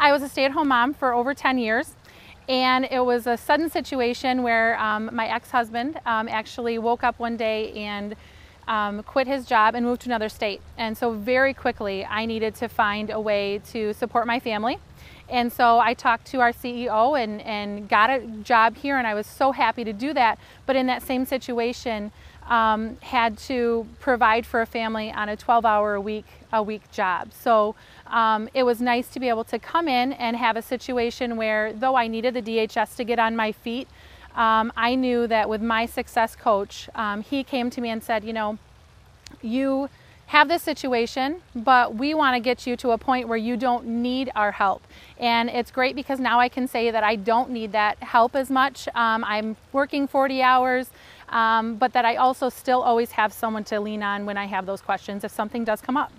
I was a stay-at-home mom for over 10 years. And it was a sudden situation where my ex-husband actually woke up one day and quit his job and moved to another state. And so very quickly I needed to find a way to support my family. And so I talked to our CEO and got a job here, and I was so happy to do that. But in that same situation, had to provide for a family on a 12-hour a week job. So it was nice to be able to come in and have a situation where, though I needed the DHS to get on my feet, I knew that with my success coach, he came to me and said, you know, you have this situation, but we want to get you to a point where you don't need our help. And it's great because now I can say that I don't need that help as much. I'm working 40 hours, but that I also still always have someone to lean on when I have those questions if something does come up.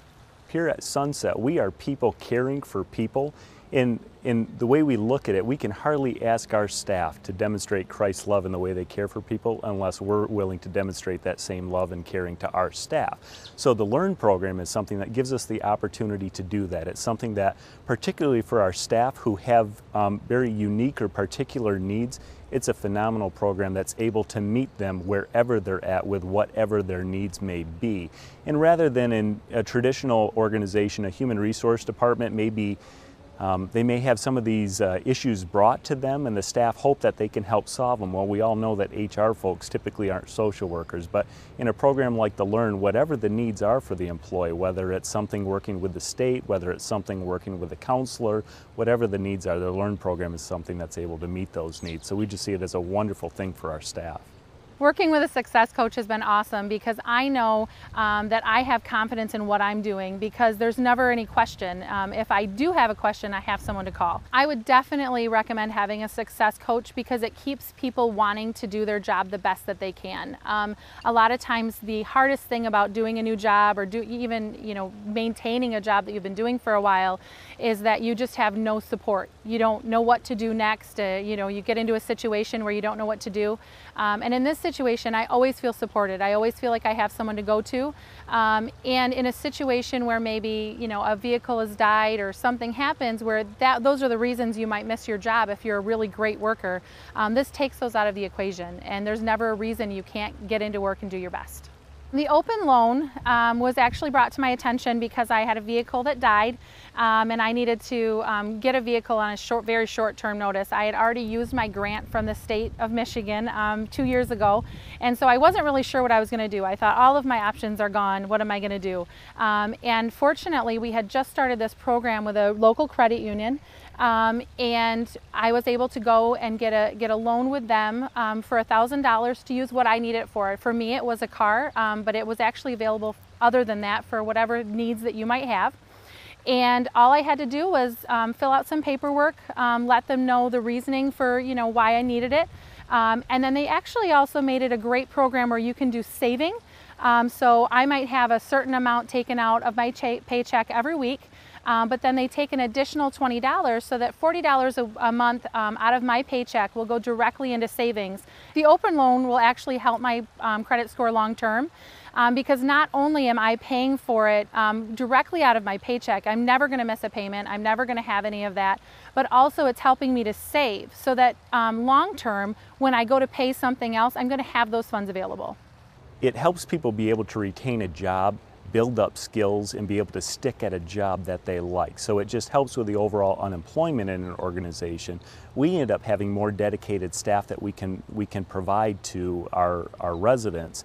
Here at Sunset, we are people caring for people. In the way we look at it, we can hardly ask our staff to demonstrate Christ's love in the way they care for people unless we're willing to demonstrate that same love and caring to our staff. So the LERN program is something that gives us the opportunity to do that. It's something that, particularly for our staff who have very unique or particular needs, it's a phenomenal program that's able to meet them wherever they're at with whatever their needs may be. And rather than in a traditional organization, a human resource department they may have some of these issues brought to them, and the staff hope that they can help solve them. Well, we all know that HR folks typically aren't social workers, but in a program like the LERN, whatever the needs are for the employee, whether it's something working with the state, whether it's something working with a counselor, whatever the needs are, the LERN program is something that's able to meet those needs. So we just see it as a wonderful thing for our staff. Working with a success coach has been awesome because I know that I have confidence in what I'm doing because there's never any question. If I do have a question, I have someone to call. I would definitely recommend having a success coach because it keeps people wanting to do their job the best that they can. A lot of times the hardest thing about doing a new job or even maintaining a job that you've been doing for a while is that you just have no support. You don't know what to do next. You get into a situation where you don't know what to do. And in this situation, I always feel supported. I always feel like I have someone to go to. And in a situation where maybe a vehicle has died or something happens where those are the reasons you might miss your job if you're a really great worker, this takes those out of the equation. And there's never a reason you can't get into work and do your best. The open loan was actually brought to my attention because I had a vehicle that died and I needed to get a vehicle on a very short-term notice. I had already used my grant from the state of Michigan 2 years ago, and so I wasn't really sure what I was going to do. I thought all of my options are gone. What am I going to do? And fortunately, we had just started this program with a local credit union. And I was able to go and get a loan with them for $1,000 to use what I need it for. For me, it was a car, but it was actually available other than that for whatever needs that you might have. And all I had to do was fill out some paperwork, let them know the reasoning for why I needed it. And then they actually also made it a great program where you can do saving. So I might have a certain amount taken out of my paycheck every week. But then they take an additional $20 so that $40 a month out of my paycheck will go directly into savings. The open loan will actually help my credit score long term because not only am I paying for it directly out of my paycheck, I'm never going to miss a payment, I'm never going to have any of that, but also it's helping me to save so that long term when I go to pay something else, I'm going to have those funds available. It helps people be able to retain a job, build up skills, and be able to stick at a job that they like. So it just helps with the overall unemployment in an organization. We end up having more dedicated staff that we can provide to our residents.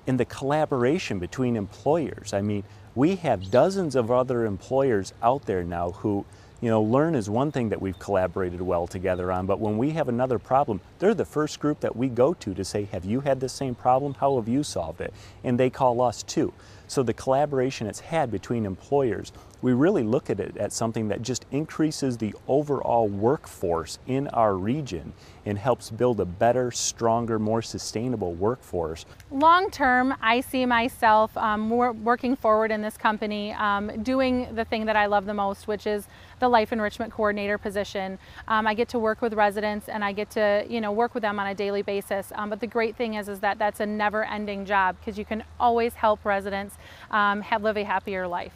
In the collaboration between employers, I mean, we have dozens of other employers out there now who, LERN is one thing that we've collaborated well together on, but when we have another problem, they're the first group that we go to say, have you had the same problem? How have you solved it? And they call us too. So the collaboration it's had between employers, we really look at it as something that just increases the overall workforce in our region and helps build a better, stronger, more sustainable workforce. Long term, I see myself working forward in this company, doing the thing that I love the most, which is the Life Enrichment Coordinator position. I get to work with residents and I get to work with them on a daily basis. But the great thing is that that's a never-ending job because you can always help residents live a happier life.